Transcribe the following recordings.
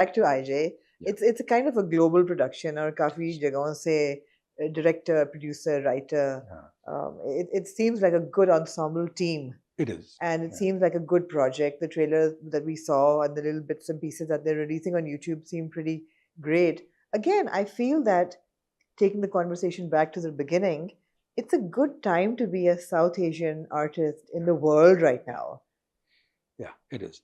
back to IJ, Yeah. it's a kind of a global production और काफी जगहों से director, producer, writer. It seems like a good ensemble team. It is. And it seems like a good project. The trailers that we saw and the little bits and pieces that they're releasing on YouTube seem pretty great. Again, I feel that taking the conversation back to the beginning, it's a good time to be a South Asian artist in the world right now. Yeah, it is.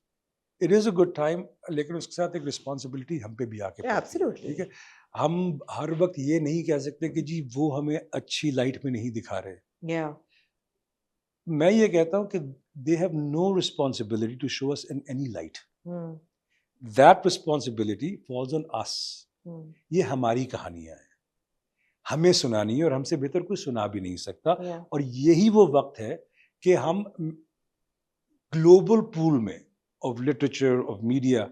It is a good time, लेकिन उसके साथ एक responsibility हम पे भी आके पड़ती है, Absolutely. ठीक है. हम हर वक्त ये नहीं कह सकते कि जी वो हमें अच्छी लाइट में नहीं दिखा रहे. Yeah. मैं ये कहता हूँ कि they have no responsibility to show us in any light. That responsibility falls on us. ये हमारी कहानियां हैं, हमें सुनानी है और हमसे बेहतर कोई सुना भी नहीं सकता. Yeah. और यही वो वक्त है कि हम ग्लोबल पूल में ऑफ लिटरेचर, ऑफ मीडिया,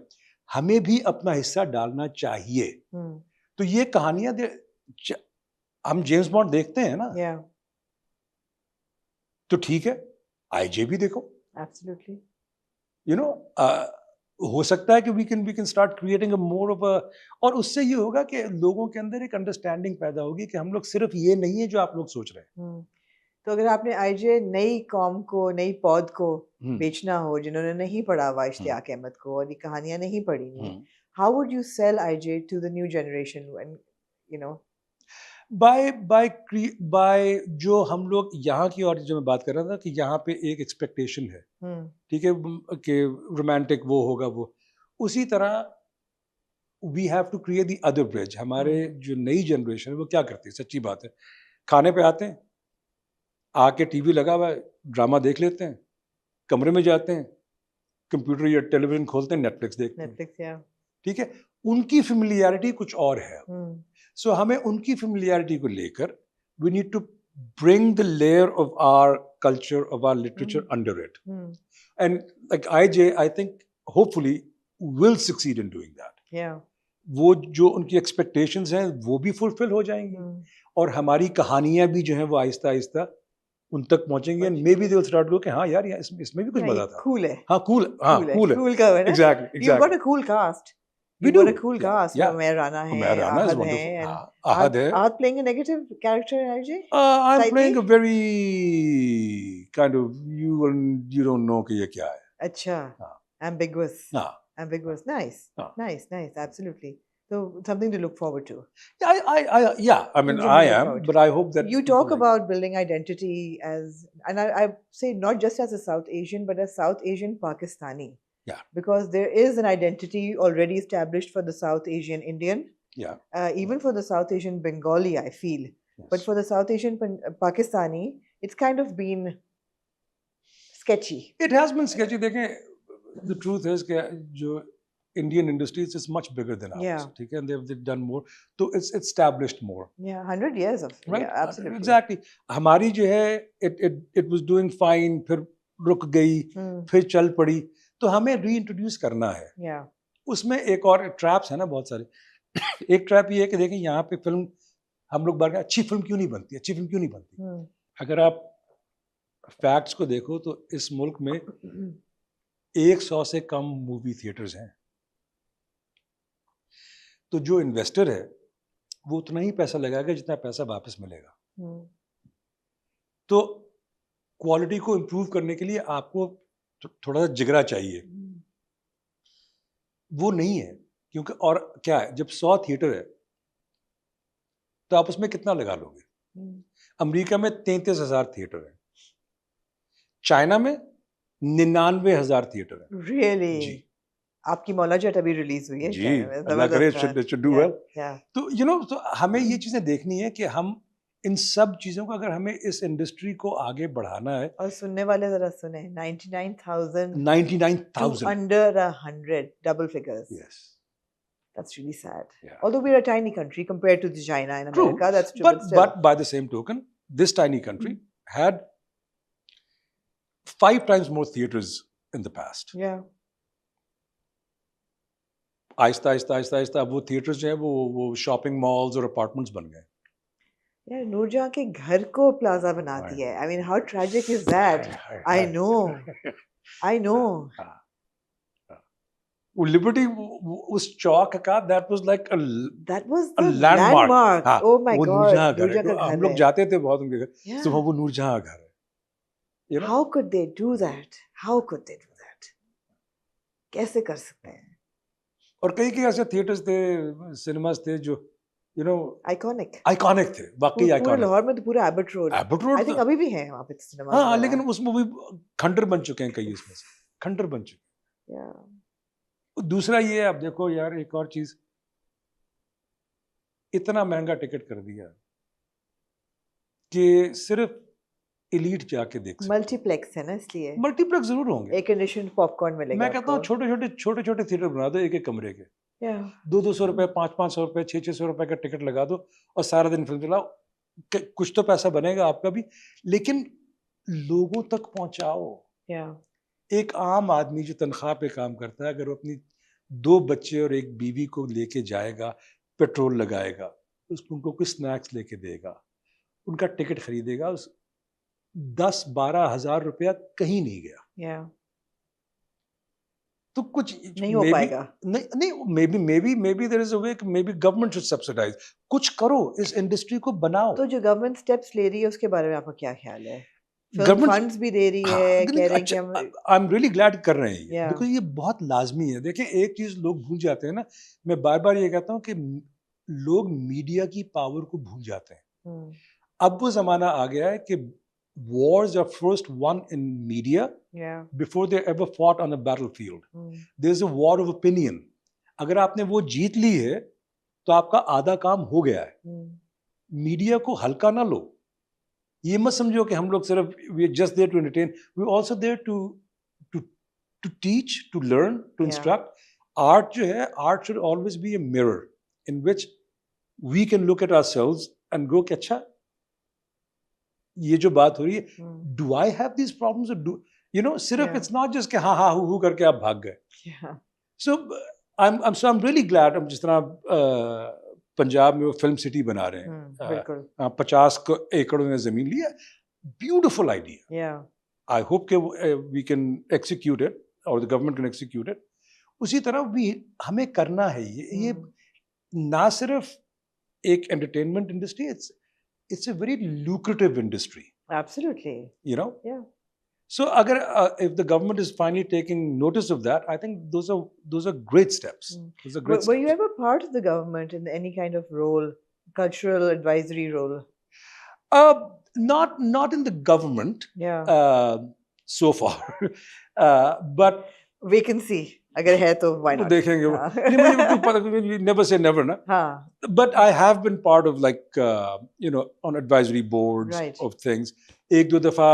हमें भी अपना हिस्सा डालना चाहिए. तो ये कहानियां हम जेम्स बॉन्ड देखते हैं ना, Yeah. तो ठीक है, आईजे भी देखो. Absolutely. यू नो, हो सकता है कि we can start creating a more of a, और उससे ये होगा कि लोगों के अंदर एक अंडरस्टैंडिंग पैदा होगी कि हम लोग सिर्फ ये नहीं है जो आप लोग सोच रहे हैं. तो अगर आपने आईजे नई कौम को, नई पौध को बेचना हो, जिन्होंने नहीं पढ़ा हुआ इश्तियाक अहमद को और ये कहानियां नहीं पढ़ी हैं, how would you sell IJ to the new generation when, you know? By जो हम लोग यहाँ की, और जो मैं बात कर रहा था कि यहाँ पे एक एक्सपेक्टेशन है, ठीक है, कि रोमांटिक वो होगा, वो उसी तरह we have to create the other bridge. हमारे जो नई जनरेशन है वो क्या करती है, सच्ची बात है, खाने पे आते हैं, आके टीवी लगा हुआ है, ड्रामा देख लेते हैं, कमरे में जाते हैं, कंप्यूटर या टेलीविजन खोलते हैं, नेटफ्लिक्स देखते हैं. ठीक है, उनकी फेमिलियरिटी कुछ और है. सो हमें उनकी फेमिलियरिटी को लेकर we need to bring the layer of our culture, of our literature under it. And like IJ, I think hopefully will succeed in doing that. Yeah. वो जो उनकी expectations हैं वो भी fulfill हो जाएंगी, और हमारी कहानियां भी जो हैं वो आहिस्ता आहिस्ता उन तक पहुंचेंगे. And maybe they'll start to go कि हाँ यार इसमें भी कुछ मजा था. Cool है. हाँ cool है. Cool का है ना? Exactly. You've got a cool cast. We You've got do. a cool cast. Umair Rana है, Umair Rana is wonderful. है, Ahad है. Ahad playing a negative character in IJ? I'm Slightly? playing a very kind of, you don't know कि ये क्या है. अच्छा. Ambiguous. Ambiguous. Nice. Nice. Absolutely. So something to look forward to. Yeah. I mean, I am, but I hope that you talk about building identity as, and I say not just as a South Asian, but as South Asian Pakistani. Yeah. Because there is an identity already established for the South Asian Indian. Yeah. Even for the South Asian Bengali, I feel. Yes. But for the South Asian Pakistani, it's kind of been sketchy. It has been sketchy. देखें, the truth is कि जो Indian industries is much bigger than ours. Yeah. ठीक है, and they've done more. So it's established more. Yeah, 100 years of. Right. Yeah, absolutely. Exactly. हमारी जो है, it was doing fine, फिर रुक गई, फिर चल पड़ी. तो हमें रीइंट्रोड्यूस करना है. Yeah. उसमें एक और ट्रैप्स है ना बहुत सारे. एक ट्रैप ये है कि देखिए यहाँ पे फिल्म, हम लोग बार अच्छी फिल्म क्यों नहीं बनती. अगर आप फैक्ट्स को देखो तो इस मुल्क में 100 से कम मूवी थिएटर्स हैं. तो जो इन्वेस्टर है वो उतना ही पैसा लगाएगा जितना पैसा वापस मिलेगा. तो क्वालिटी को इम्प्रूव करने के लिए आपको थोड़ा सा जिगरा चाहिए. वो नहीं है, क्योंकि और क्या है, जब 100 थिएटर है तो आप उसमें कितना लगा लोगे. अमेरिका में 33,000 थिएटर है, चाइना में 99,000 थिएटर है. Really? जी. आपकी मौला जट अभी रिलीज हुई है जी, अल्लाह करे should do well. तो तो हमें ये चीजें देखनी है कि हम इन सब चीजों को, अगर हमें इस इंडस्ट्री को आगे बढ़ाना है. और सुनने वाले जरा सुने, 99,000 to under 100 double figures. Yes. That's really sad. Yeah. Although we're a tiny country compared to China and America. True. That's true. But by the same token, this tiny country had 5 times more theaters in the past. Yeah. आहिस्ता वो theatres जो है वो shopping malls और apartments बन गए. यार नूरजहां के घर को प्लाजा बना दिया है. I mean, how tragic is that? I know. वो लिबर्टी उस चौक का that was like That was a the landmark. landmark. हाँ, Oh my वो God, नूरजहां घर नूरजहां है। का हम घर लोग है। जाते थे बहुत उनके घर, Yeah. तो वो नूरजहां घर है, you know? How could they do that? How could they do that? कैसे कर सकते हैं? और कई कई ऐसे थिएटर्स थे, सिनेमास थे जो you know Iconic. आइकॉनिक थे, वाकई पूरे आइकॉनिक। लाहौर में तो पूरा Abbott road. Abbott I road think अभी भी हैं वहाँ पे सिनेमा। हाँ, लेकिन उसमें भी खंडर बन चुके हैं कई, उसमें से खंडर बन चुके Yeah. हैं। दूसरा ये आप देखो यार, एक और चीज, इतना महंगा टिकट कर दिया कि सिर्फ एलीट जाके देख सकते। मल्टीप्लेक्स है ना, इसलिए मल्टीप्लेक्स जरूर होंगे। एयर कंडीशन पॉपकॉर्न मिलेगा मैं कहता हूँ आपको। छोटे छोटे थिएटर बना दो एक एक कमरे के, Yeah. 200 रुपए, 500 रुपए, 600 रुपए का टिकट लगा दो और सारा दिन फिल्म चलाओ। कुछ तो पैसा बनेगा आपका भी, लेकिन लोगों तक पहुंचाओ। Yeah. एक आम आदमी जो तनख्वाह पे काम करता है, अगर वो अपनी 2 बच्चे और एक बीवी को लेके जाएगा, पेट्रोल लगाएगा, उनको कुछ स्नैक्स लेके देगा, उनका टिकट खरीदेगा, उस 10-12 हज़ार रुपया कहीं नहीं गया। Yeah. तो कुछ नहीं हो पाएगा। नहीं, maybe there is a way, maybe government should subsidize, कुछ करो, इस इंडस्ट्री को बनाओ। तो जो गवर्नमेंट स्टेप्स ले रही है उसके बारे में आपका क्या ख्याल है? फिल्म Government- फंड्स भी दे रही है, कह रहे हैं कि हम आई एम रियली ग्लैड कर रहे हैं ये, Yeah. बिकॉज ये बहुत लाजमी है। देखिए, एक चीज लोग भूल जाते हैं ना, मैं बार बार ये कहता हूँ कि लोग मीडिया की पावर को भूल जाते हैं। हम्म, अब वो जमाना आ गया है कि wars are first won in media yeah, before they ever fought on a battlefield. Hmm, There's a war of opinion. अगर आपने वो जीत ली है तो आपका आधा काम हो गया है। हम्म, मीडिया को हल्का ना लो। ये मत समझो कि हम लोग सिर्फ we are just there to entertain. We're also there to teach, to learn, to Yeah. instruct. Art जो है, art should always be a mirror in which we can look at ourselves and go कि अच्छा, ये जो बात हो रही है, हम्म, do I have these problems or do सिर्फ Yeah. it's not just कि हाँ हाँ हु करके आप भाग गए। yeah, So I'm really glad, हम जिस तरह पंजाब में वो फिल्म सिटी बना रहे हैं, बिल्कुल, 50 एकड़ में जमीन लिया, beautiful idea. yeah, I hope कि वी कैन एक्सिक्यूट इट और the government can execute it. उसी तरह भी हमें करना है ये ना सिर्फ एक entertainment industry, it's a very lucrative industry, absolutely, you know. yeah. So agar if the government is finally taking notice of that, I think those are great steps. Those are great Were you steps. ever part of the government in any kind of role, cultural advisory role? Not in the government Yeah, so far, but vacancy अगर है तो why not? देखेंगे वो। हाँ। नहीं, मुझे क्यों पता, you never say never ना। हाँ, But I have been part of like on advisory boards Right. of things. एक दो दफा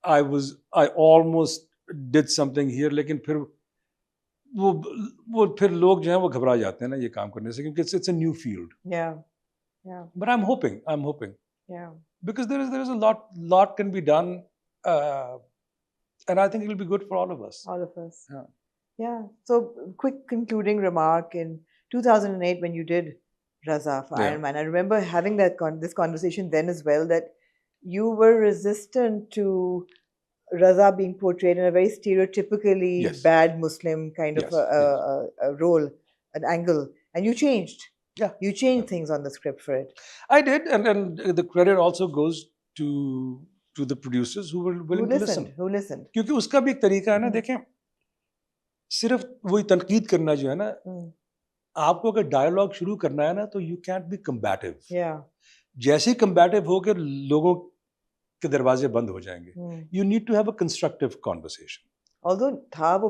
I almost did something here, लेकिन फिर वो फिर लोग जो हैं वो घबरा जाते हैं ना ये काम करने से, क्योंकि it's a new field. yeah, yeah, But I'm hoping yeah. because there is a lot can be done, and I think it will be good for all of us. All of us. Yeah. Yeah. So, quick concluding remark. In 2008, when you did Raza for Yeah. Iron Man, I remember having this conversation then as well, that you were resistant to Raza being portrayed in a very stereotypically Yes. bad Muslim kind of Yes, a role, an angle, and you changed. Yeah. You changed things on the script for it. I did, and the credit also goes to the producers who were willing to listen. Who listened? क्योंकि उसका भी एक तरीका है ना, देखें, सिर्फ वही तनकीद करना जो है ना, आपको अगर डायलॉग शुरू करना है ना, तो यू कैंट बी कम्बैटिव। Yeah. जैसे ही कम्बैटिव हो के लोगों के दरवाजे बंद हो जाएंगे। Hmm. You need to have a constructive conversation. Although था वो